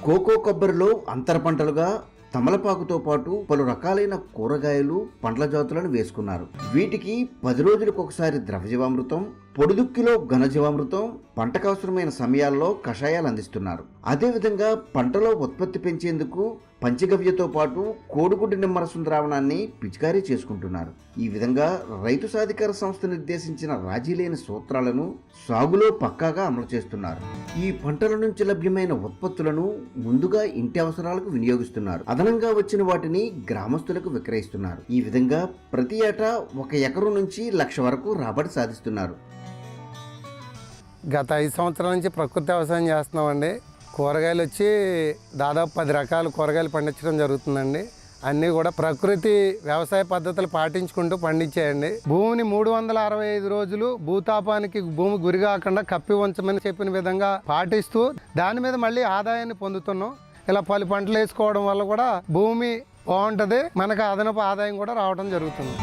Cocoa కొబ్బరిలో అంతర పంటలుగా తమలపాకుతో పాటు పలు రకాలైన కూరగాయలు పండ్ల జాతులను వేసుకున్నారు. వీటికి 10 రోజులకు ఒకసారి ద్రవజీవామృతం, పొడిదుక్కిలో ఘనజీవామృతం, పంటకు అవసరమైన సమయాల్లో కషాయాలు అందిస్తున్నారు. అదేవిధంగా పంటలో ఉత్పత్తి పెంచేందుకు పంచగవ్యతో పాటు కోడిగుడ్డు నిమ్మరసం ద్రావణాన్ని పిచికారీ చేసుకుంటున్నారు. ఈ విధంగా రైతు సాధికార సంస్థ నిర్దేశించిన రాజీలేని సూత్రాలను సాగులో పక్కాగా అమలు చేస్తున్నారు. ఈ పంటల నుంచి లభ్యమైన ఉత్పత్తులను ముందుగా ఇంటి అవసరాలకు వినియోగిస్తున్నారు. అదనంగా వచ్చిన వాటిని గ్రామస్తులకు విక్రయిస్తున్నారు. ఈ విధంగా ప్రతి ఏటా 1 ఎకరం నుంచి 1,00,000 వరకు రాబడి సాధిస్తున్నారు. గత 5 సంవత్సరాల నుంచి ప్రకృతి వ్యవసాయం చేస్తున్నామండి. కూరగాయలు వచ్చి దాదాపు 10 రకాల కూరగాయలు పండించడం జరుగుతుందండి. అన్నీ కూడా ప్రకృతి వ్యవసాయ పద్ధతులు పాటించుకుంటూ పండించేయండి. భూమిని 365 రోజులు భూతాపానికి భూమి గురి కాకుండా కప్పి ఉంచమని చెప్పిన విధంగా పాటిస్తూ దాని మీద మళ్ళీ ఆదాయాన్ని పొందుతున్నాం. ఇలా పలు పంటలు వేసుకోవడం వల్ల కూడా భూమి బాగుంటుంది, మనకు అదనపు ఆదాయం కూడా రావడం జరుగుతుంది.